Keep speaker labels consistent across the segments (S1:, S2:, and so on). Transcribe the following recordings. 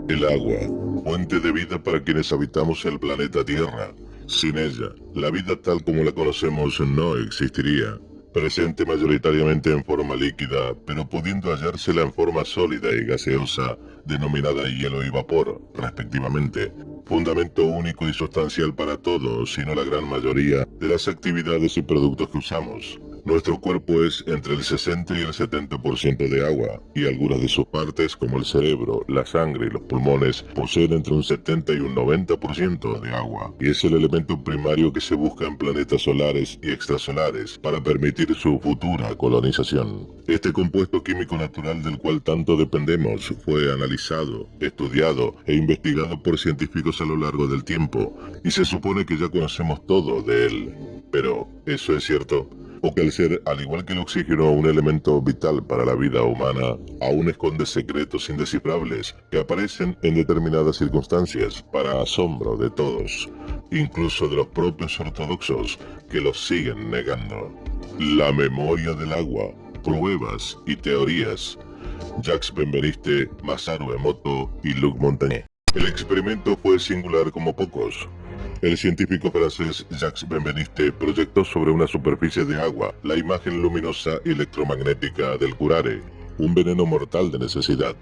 S1: El agua, fuente de vida para quienes habitamos el planeta Tierra. Sin ella, la vida tal como la conocemos no existiría. Presente mayoritariamente en forma líquida, pero pudiendo hallársela en forma sólida y gaseosa, denominada hielo y vapor, respectivamente. Fundamento único y sustancial para todos, sino la gran mayoría, de las actividades y productos que usamos. Nuestro cuerpo es entre el 60 y el 70% de agua, y algunas de sus partes, como el cerebro, la sangre y los pulmones, poseen entre un 70 y un 90% de agua, y es el elemento primario que se busca en planetas solares y extrasolares para permitir su futura colonización. Este compuesto químico natural del cual tanto dependemos fue analizado, estudiado e investigado por científicos a lo largo del tiempo, y se supone que ya conocemos todo de él. Pero, ¿eso es cierto? ¿O que al ser, al igual que el oxígeno, un elemento vital para la vida humana, aún esconde secretos indescifrables que aparecen en determinadas circunstancias para asombro de todos, incluso de los propios ortodoxos que los siguen negando? La memoria del agua, pruebas y teorías. Jacques Benveniste, Masaru Emoto y Luc Montagnier. El experimento fue singular como pocos. El científico francés Jacques Benveniste proyectó sobre una superficie de agua la imagen luminosa y electromagnética del curare, un veneno mortal de necesidad.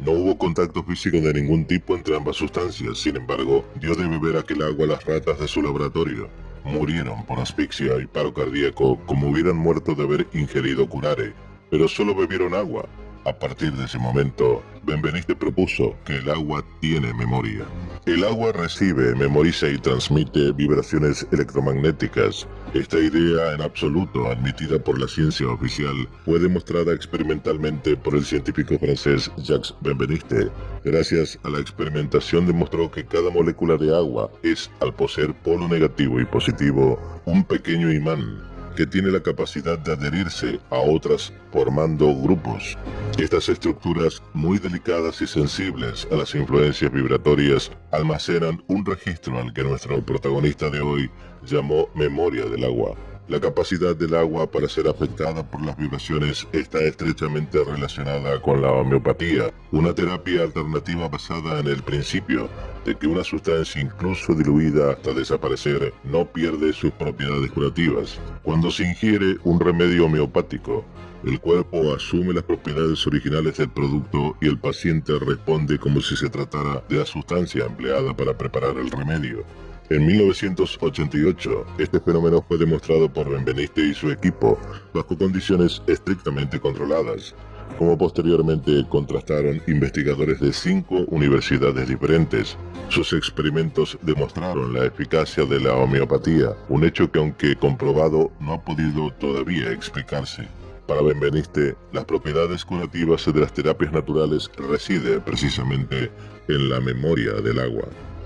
S1: No hubo contacto físico de ningún tipo entre ambas sustancias, sin embargo, dio de beber aquel agua a las ratas de su laboratorio. Murieron por asfixia y paro cardíaco como hubieran muerto de haber ingerido curare, pero solo bebieron agua. A partir de ese momento, Benveniste propuso que el agua tiene memoria. El agua recibe, memoriza y transmite vibraciones electromagnéticas. Esta idea en absoluto admitida por la ciencia oficial fue demostrada experimentalmente por el científico francés Jacques Benveniste. Gracias a la experimentación demostró que cada molécula de agua es, al poseer polo negativo y positivo, un pequeño imán que tiene la capacidad de adherirse a otras formando grupos. Estas estructuras, muy delicadas y sensibles a las influencias vibratorias, almacenan un registro al que nuestro protagonista de hoy llamó memoria del agua. La capacidad del agua para ser afectada por las vibraciones está estrechamente relacionada con la homeopatía, una terapia alternativa basada en el principio de que una sustancia incluso diluida hasta desaparecer no pierde sus propiedades curativas. Cuando se ingiere un remedio homeopático, el cuerpo asume las propiedades originales del producto y el paciente responde como si se tratara de la sustancia empleada para preparar el remedio. En 1988, este fenómeno fue demostrado por Benveniste y su equipo bajo condiciones estrictamente controladas, como posteriormente contrastaron investigadores de 5 universidades diferentes. Sus experimentos demostraron la eficacia de la homeopatía, un hecho que aunque comprobado no ha podido todavía explicarse. Para Benveniste, las propiedades curativas de las terapias naturales residen precisamente en la memoria del agua.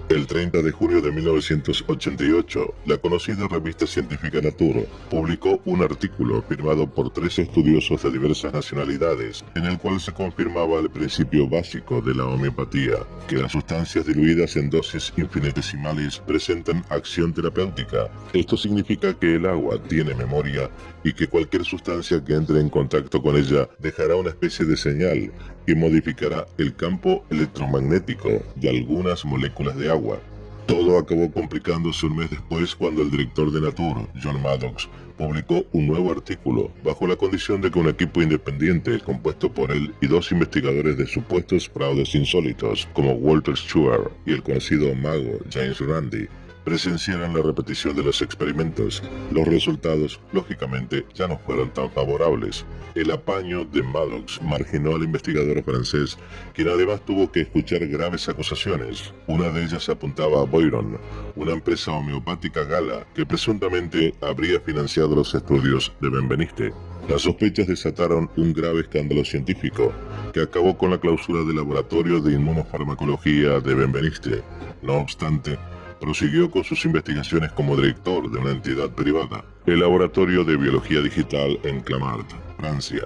S1: El 30 de junio de 1988, la conocida revista científica Nature publicó un artículo firmado por 3 estudiosos de diversas nacionalidades, en el cual se confirmaba el principio básico de la homeopatía, que las sustancias diluidas en dosis infinitesimales presentan acción terapéutica. Esto significa que el agua tiene memoria y que cualquier sustancia que entre en contacto con ella dejará una especie de señal que modificará el campo electromagnético de algunas moléculas de agua. Todo acabó complicándose un mes después cuando el director de Nature, John Maddox, publicó un nuevo artículo bajo la condición de que un equipo independiente compuesto por él y 2 investigadores de supuestos fraudes insólitos como Walter Stewart y el conocido mago James Randi presenciaran la repetición de los experimentos. Los resultados, lógicamente, ya no fueron tan favorables. El apaño de Maddox marginó al investigador francés, quien además tuvo que escuchar graves acusaciones. Una de ellas apuntaba a Boiron, una empresa homeopática gala que presuntamente habría financiado los estudios de Benveniste. Las sospechas desataron un grave escándalo científico, que acabó con la clausura del laboratorio de inmunofarmacología de Benveniste. No obstante, prosiguió con sus investigaciones como director de una entidad privada, el Laboratorio de Biología Digital en Clamart, Francia.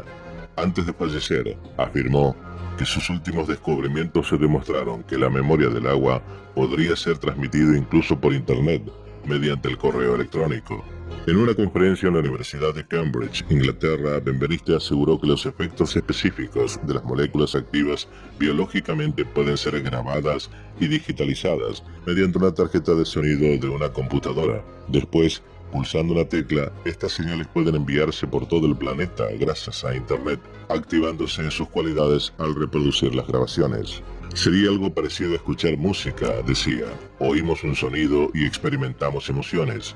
S1: Antes de fallecer, afirmó que sus últimos descubrimientos se demostraron que la memoria del agua podría ser transmitido incluso por internet, mediante el correo electrónico. En una conferencia en la Universidad de Cambridge, Inglaterra, Benveniste aseguró que los efectos específicos de las moléculas activas biológicamente pueden ser grabadas y digitalizadas mediante una tarjeta de sonido de una computadora. Después, pulsando una tecla, estas señales pueden enviarse por todo el planeta gracias a Internet, activándose sus cualidades al reproducir las grabaciones. Sería algo parecido a escuchar música, decía. Oímos un sonido y experimentamos emociones.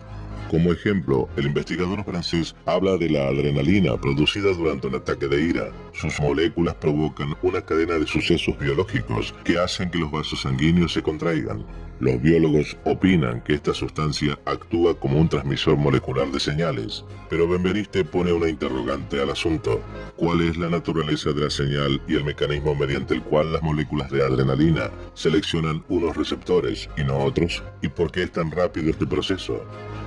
S1: Como ejemplo, el investigador francés habla de la adrenalina producida durante un ataque de ira. Sus moléculas provocan una cadena de sucesos biológicos que hacen que los vasos sanguíneos se contraigan. Los biólogos opinan que esta sustancia actúa como un transmisor molecular de señales, pero Benveniste pone una interrogante al asunto. ¿Cuál es la naturaleza de la señal y el mecanismo mediante el cual las moléculas de adrenalina seleccionan unos receptores y no otros? ¿Y por qué es tan rápido este proceso?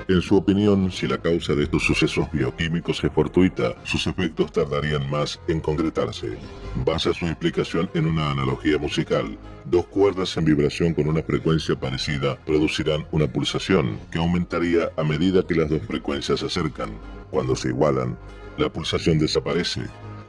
S1: En su opinión, si la causa de estos sucesos bioquímicos es fortuita, sus efectos tardarían más en concretarse. Basa su explicación en una analogía musical. Dos cuerdas en vibración con una frecuencia parecida producirán una pulsación que aumentaría a medida que las dos frecuencias se acercan. Cuando se igualan, la pulsación desaparece.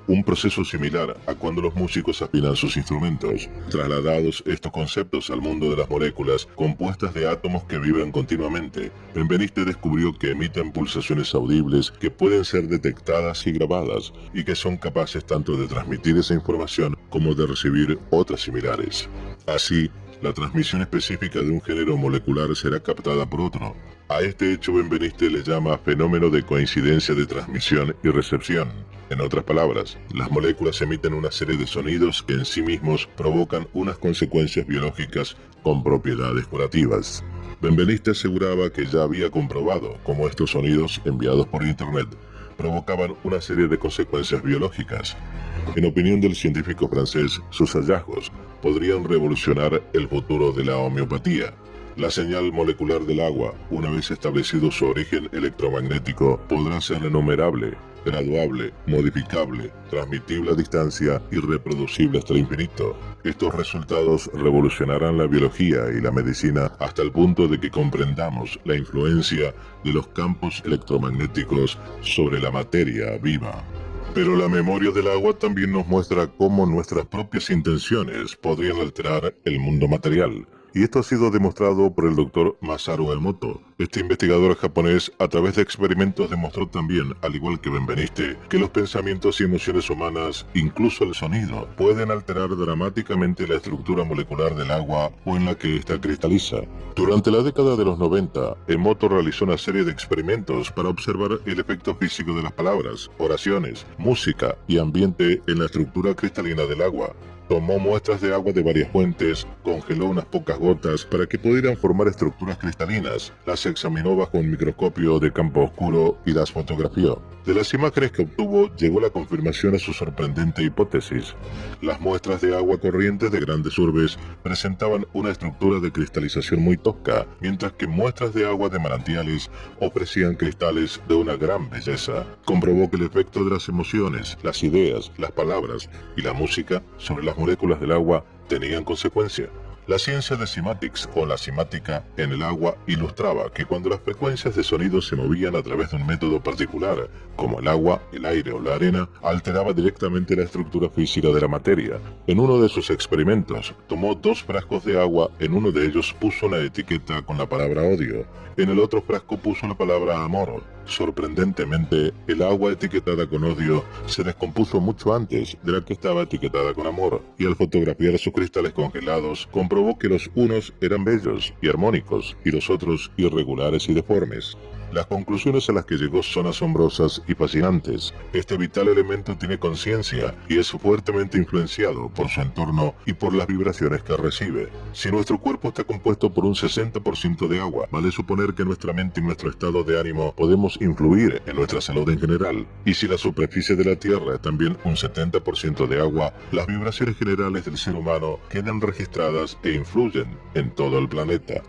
S1: Un proceso similar a cuando los músicos afinan sus instrumentos. Trasladados estos conceptos al mundo de las moléculas compuestas de átomos que vibran continuamente, Benveniste descubrió que emiten pulsaciones audibles que pueden ser detectadas y grabadas, y que son capaces tanto de transmitir esa información como de recibir otras similares. Así, la transmisión específica de un género molecular será captada por otro. A este hecho Benveniste le llama fenómeno de coincidencia de transmisión y recepción. En otras palabras, las moléculas emiten una serie de sonidos que en sí mismos provocan unas consecuencias biológicas con propiedades curativas. Benveniste aseguraba que ya había comprobado cómo estos sonidos enviados por Internet provocaban una serie de consecuencias biológicas. En opinión del científico francés, sus hallazgos podrían revolucionar el futuro de la homeopatía. La señal molecular del agua, una vez establecido su origen electromagnético, podrá ser enumerable, graduable, modificable, transmitible a distancia y reproducible hasta el infinito. Estos resultados revolucionarán la biología y la medicina hasta el punto de que comprendamos la influencia de los campos electromagnéticos sobre la materia viva. Pero la memoria del agua también nos muestra cómo nuestras propias intenciones podrían alterar el mundo material. Y esto ha sido demostrado por el Dr. Masaru Emoto. Este investigador japonés, a través de experimentos, demostró también, al igual que Benveniste, que los pensamientos y emociones humanas, incluso el sonido, pueden alterar dramáticamente la estructura molecular del agua o en la que ésta cristaliza. Durante la década de los 90, Emoto realizó una serie de experimentos para observar el efecto físico de las palabras, oraciones, música y ambiente en la estructura cristalina del agua. Tomó muestras de agua de varias fuentes, congeló unas pocas gotas para que pudieran formar estructuras cristalinas, las examinó bajo un microscopio de campo oscuro y las fotografió. De las imágenes que obtuvo, llegó la confirmación a su sorprendente hipótesis. Las muestras de agua corriente de grandes urbes presentaban una estructura de cristalización muy tosca, mientras que muestras de agua de manantiales ofrecían cristales de una gran belleza. Comprobó que el efecto de las emociones, las ideas, las palabras y la música sobre las moléculas del agua tenían consecuencia. La ciencia de cymatics o la cimática en el agua ilustraba que cuando las frecuencias de sonido se movían a través de un método particular, como el agua, el aire o la arena, alteraba directamente la estructura física de la materia. En uno de sus experimentos, tomó 2 frascos de agua, en uno de ellos puso una etiqueta con la palabra odio, en el otro frasco puso la palabra amor. Sorprendentemente, el agua etiquetada con odio se descompuso mucho antes de la que estaba etiquetada con amor, y al fotografiar sus cristales congelados, comprobó que los unos eran bellos y armónicos, y los otros irregulares y deformes. Las conclusiones a las que llegó son asombrosas y fascinantes. Este vital elemento tiene conciencia y es fuertemente influenciado por su entorno y por las vibraciones que recibe. Si nuestro cuerpo está compuesto por un 60% de agua, vale suponer que nuestra mente y nuestro estado de ánimo podemos influir en nuestra salud en general. Y si la superficie de la Tierra es también un 70% de agua, las vibraciones generales del ser humano quedan registradas e influyen en todo el planeta.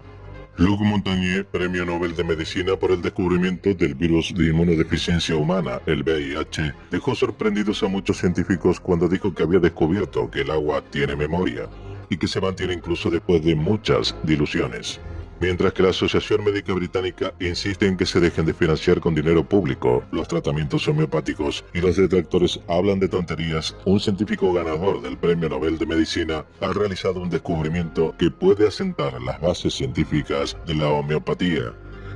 S1: Luc Montagnier, Premio Nobel de Medicina por el descubrimiento del virus de inmunodeficiencia humana, el VIH, dejó sorprendidos a muchos científicos cuando dijo que había descubierto que el agua tiene memoria y que se mantiene incluso después de muchas diluciones. Mientras que la Asociación Médica Británica insiste en que se dejen de financiar con dinero público los tratamientos homeopáticos y los detractores hablan de tonterías, un científico ganador del Premio Nobel de Medicina ha realizado un descubrimiento que puede asentar las bases científicas de la homeopatía.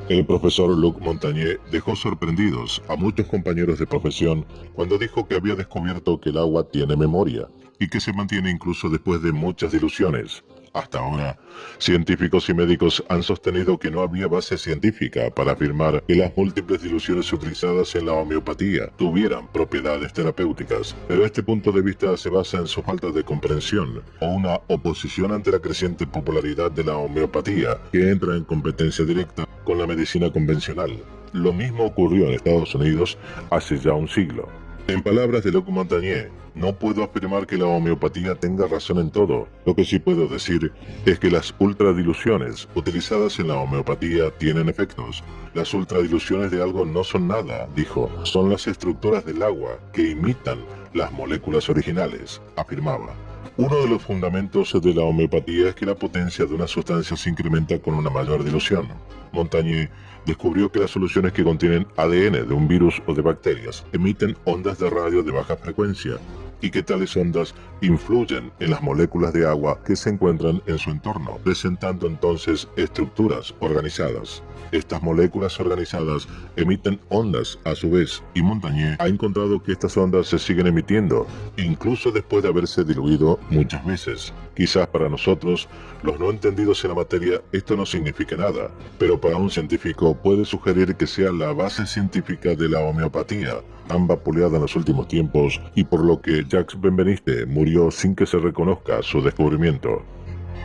S1: El profesor Luc Montagnier dejó sorprendidos a muchos compañeros de profesión cuando dijo que había descubierto que el agua tiene memoria y que se mantiene incluso después de muchas diluciones. Hasta ahora, científicos y médicos han sostenido que no había base científica para afirmar que las múltiples diluciones utilizadas en la homeopatía tuvieran propiedades terapéuticas, pero este punto de vista se basa en su falta de comprensión o una oposición ante la creciente popularidad de la homeopatía que entra en competencia directa con la medicina convencional. Lo mismo ocurrió en Estados Unidos hace ya un siglo. En palabras de Luc Montagnier, no puedo afirmar que la homeopatía tenga razón en todo. Lo que sí puedo decir es que las ultradiluciones utilizadas en la homeopatía tienen efectos. Las ultradiluciones de algo no son nada, dijo, son las estructuras del agua que imitan las moléculas originales, afirmaba. Uno de los fundamentos de la homeopatía es que la potencia de una sustancia se incrementa con una mayor dilución. Montagnier descubrió que las soluciones que contienen ADN de un virus o de bacterias emiten ondas de radio de baja frecuencia y que tales ondas influyen en las moléculas de agua que se encuentran en su entorno, presentando entonces estructuras organizadas. Estas moléculas organizadas emiten ondas a su vez, y Montagnier ha encontrado que estas ondas se siguen emitiendo, incluso después de haberse diluido muchas veces. Quizás para nosotros, los no entendidos en la materia, esto no significa nada, pero para un científico puede sugerir que sea la base científica de la homeopatía, tan vapuleada en los últimos tiempos, y por lo que Jacques Benveniste murió sin que se reconozca su descubrimiento.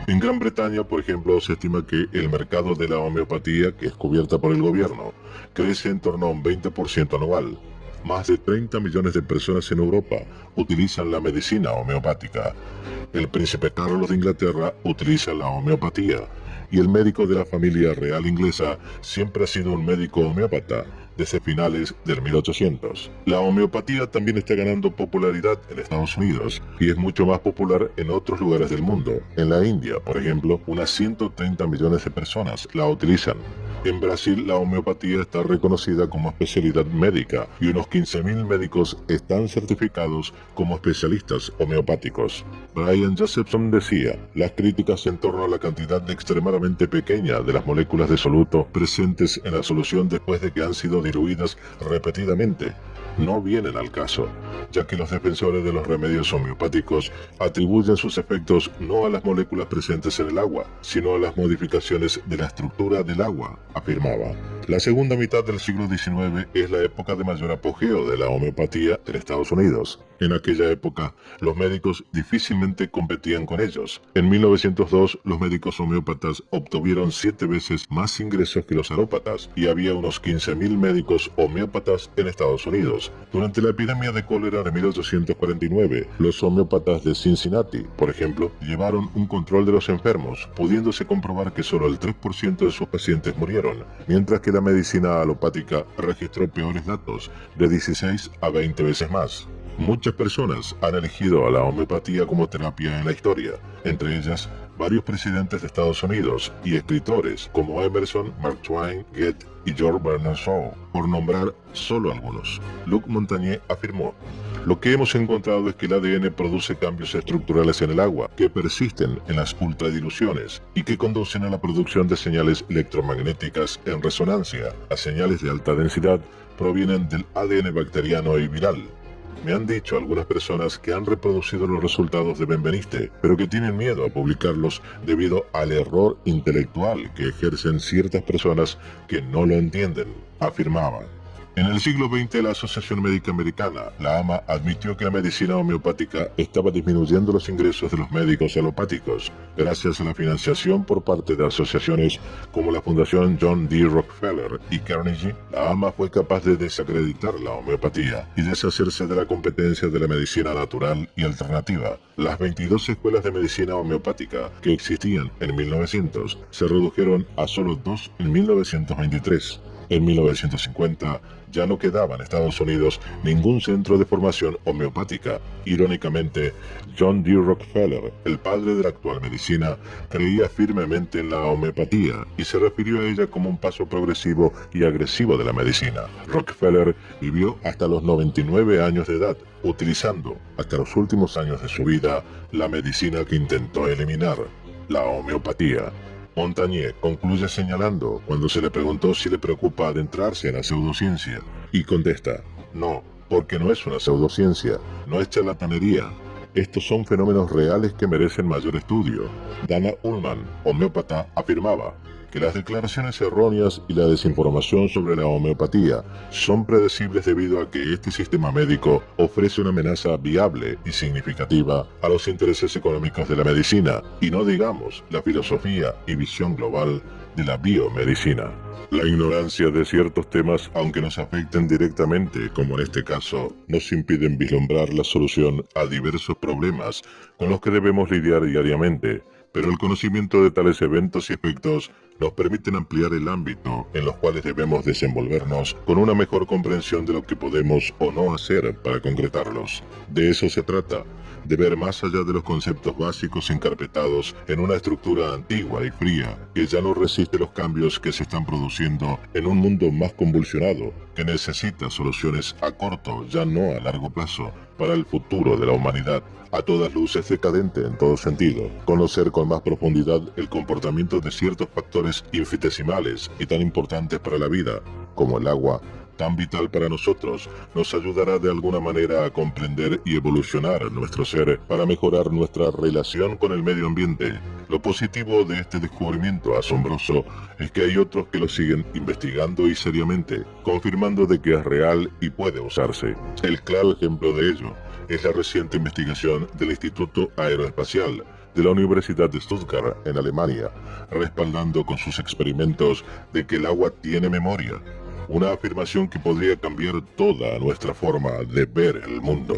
S1: En Gran Bretaña, por ejemplo, se estima que el mercado de la homeopatía, que es cubierta por el gobierno, crece en torno a un 20% anual. Más de 30 millones de personas en Europa utilizan la medicina homeopática. El príncipe Carlos de Inglaterra utiliza la homeopatía, y el médico de la familia real inglesa siempre ha sido un médico homeópata, desde finales del 1800. La homeopatía también está ganando popularidad en Estados Unidos y es mucho más popular en otros lugares del mundo. En la India, por ejemplo, unas 130 millones de personas la utilizan. En Brasil, la homeopatía está reconocida como especialidad médica y unos 15.000 médicos están certificados como especialistas homeopáticos. Brian Josephson decía, las críticas en torno a la cantidad extremadamente pequeña de las moléculas de soluto presentes en la solución después de que han sido diluidas repetidamente no vienen al caso, ya que los defensores de los remedios homeopáticos atribuyen sus efectos no a las moléculas presentes en el agua, sino a las modificaciones de la estructura del agua, afirmaba. La segunda mitad del siglo XIX es la época de mayor apogeo de la homeopatía en Estados Unidos. En aquella época, los médicos difícilmente competían con ellos. En 1902, los médicos homeópatas obtuvieron 7 veces más ingresos que los alópatas y había unos 15.000 médicos homeópatas en Estados Unidos. Durante la epidemia de cólera de 1849, los homeópatas de Cincinnati, por ejemplo, llevaron un control de los enfermos, pudiéndose comprobar que solo el 3% de sus pacientes murieron, mientras que la medicina alopática registró peores datos, de 16 a 20 veces más. Muchas personas han elegido a la homeopatía como terapia en la historia, entre ellas varios presidentes de Estados Unidos y escritores como Emerson, Mark Twain, Goethe y George Bernard Shaw, por nombrar solo algunos. Luc Montagnier afirmó, lo que hemos encontrado es que el ADN produce cambios estructurales en el agua que persisten en las ultradiluciones y que conducen a la producción de señales electromagnéticas en resonancia. Las señales de alta densidad provienen del ADN bacteriano y viral. Me han dicho algunas personas que han reproducido los resultados de Benveniste, pero que tienen miedo a publicarlos debido al error intelectual que ejercen ciertas personas que no lo entienden, afirmaba. En el siglo XX, la Asociación Médica Americana, la AMA, admitió que la medicina homeopática estaba disminuyendo los ingresos de los médicos alopáticos. Gracias a la financiación por parte de asociaciones como la Fundación John D. Rockefeller y Carnegie, la AMA fue capaz de desacreditar la homeopatía y deshacerse de la competencia de la medicina natural y alternativa. Las 22 escuelas de medicina homeopática que existían en 1900 se redujeron a solo 2 en 1923. En 1950 ya no quedaba en Estados Unidos ningún centro de formación homeopática. Irónicamente, John D. Rockefeller, el padre de la actual medicina, creía firmemente en la homeopatía y se refirió a ella como un paso progresivo y agresivo de la medicina. Rockefeller vivió hasta los 99 años de edad, utilizando hasta los últimos años de su vida la medicina que intentó eliminar, la homeopatía. Montagnier concluye señalando cuando se le preguntó si le preocupa adentrarse en la pseudociencia, y contesta, no, porque no es una pseudociencia, no es charlatanería. Estos son fenómenos reales que merecen mayor estudio. Dana Ullman, homeópata, afirmaba que las declaraciones erróneas y la desinformación sobre la homeopatía son predecibles debido a que este sistema médico ofrece una amenaza viable y significativa a los intereses económicos de la medicina, y no digamos la filosofía y visión global de la biomedicina. La ignorancia de ciertos temas, aunque nos afecten directamente, como en este caso, nos impiden vislumbrar la solución a diversos problemas con los que debemos lidiar diariamente, pero el conocimiento de tales eventos y efectos nos permiten ampliar el ámbito en los cuales debemos desenvolvernos con una mejor comprensión de lo que podemos o no hacer para concretarlos. De eso se trata, de ver más allá de los conceptos básicos encarpetados en una estructura antigua y fría que ya no resiste los cambios que se están produciendo en un mundo más convulsionado, que necesita soluciones a corto, ya no a largo plazo, para el futuro de la humanidad, a todas luces decadente en todo sentido. Conocer con más profundidad el comportamiento de ciertos factores infinitesimales y tan importantes para la vida, como el agua, tan vital para nosotros, nos ayudará de alguna manera a comprender y evolucionar nuestro ser para mejorar nuestra relación con el medio ambiente. Lo positivo de este descubrimiento asombroso es que hay otros que lo siguen investigando y seriamente, confirmando de que es real y puede usarse. El claro ejemplo de ello es la reciente investigación del Instituto Aeroespacial de la Universidad de Stuttgart en Alemania, respaldando con sus experimentos de que el agua tiene memoria, una afirmación que podría cambiar toda nuestra forma de ver el mundo.